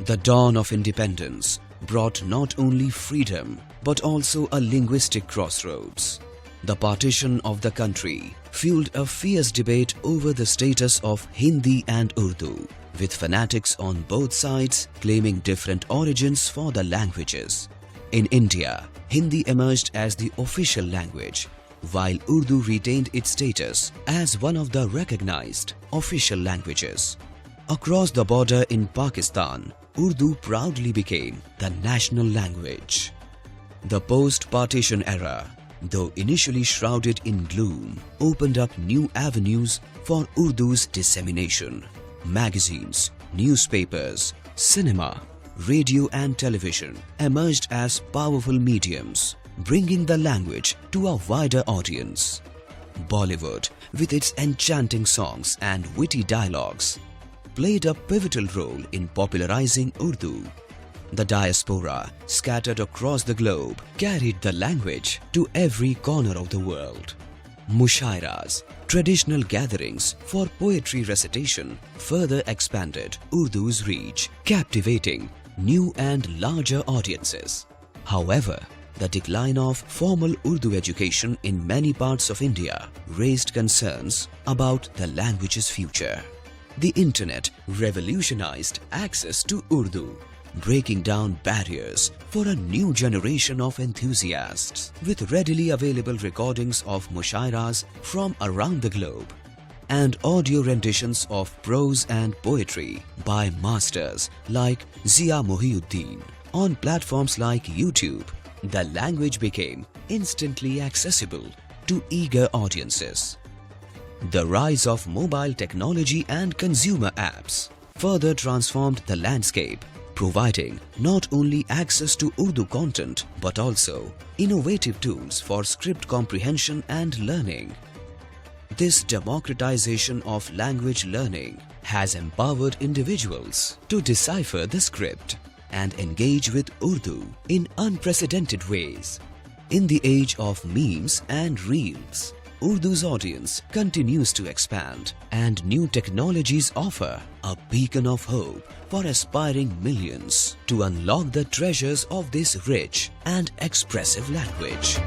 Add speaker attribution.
Speaker 1: The dawn of independence brought not only freedom but also a linguistic crossroads. The partition of the country fueled a fierce debate over the status of Hindi and Urdu, with fanatics on both sides claiming different origins for the languages. In India, Hindi emerged as the official language, while Urdu retained its status as one of the recognized official languages. Across the border in Pakistan, Urdu proudly became the national language. The post-partition era, though initially shrouded in gloom, opened up new avenues for Urdu's dissemination. Magazines, newspapers, cinema, radio and television emerged as powerful mediums, bringing the language to a wider audience. Bollywood, with its enchanting songs and witty dialogues, played a pivotal role in popularizing Urdu. The diaspora, scattered across the globe, carried the language to every corner of the world. Mushairas, traditional gatherings for poetry recitation, further expanded Urdu's reach, captivating new and larger audiences. However, the decline of formal Urdu education in many parts of India raised concerns about the language's future. The internet revolutionized access to Urdu, breaking down barriers for a new generation of enthusiasts. With readily available recordings of mushairas from around the globe and audio renditions of prose and poetry by masters like Zia Mohiuddin on platforms like YouTube, the language became instantly accessible to eager audiences. The rise of mobile technology and consumer apps further transformed the landscape, providing not only access to Urdu content but also innovative tools for script comprehension and learning. This democratization of language learning has empowered individuals to decipher the script and engage with Urdu in unprecedented ways. In the age of memes and reels, Urdu's audience continues to expand, and new technologies offer a beacon of hope for aspiring millions to unlock the treasures of this rich and expressive language.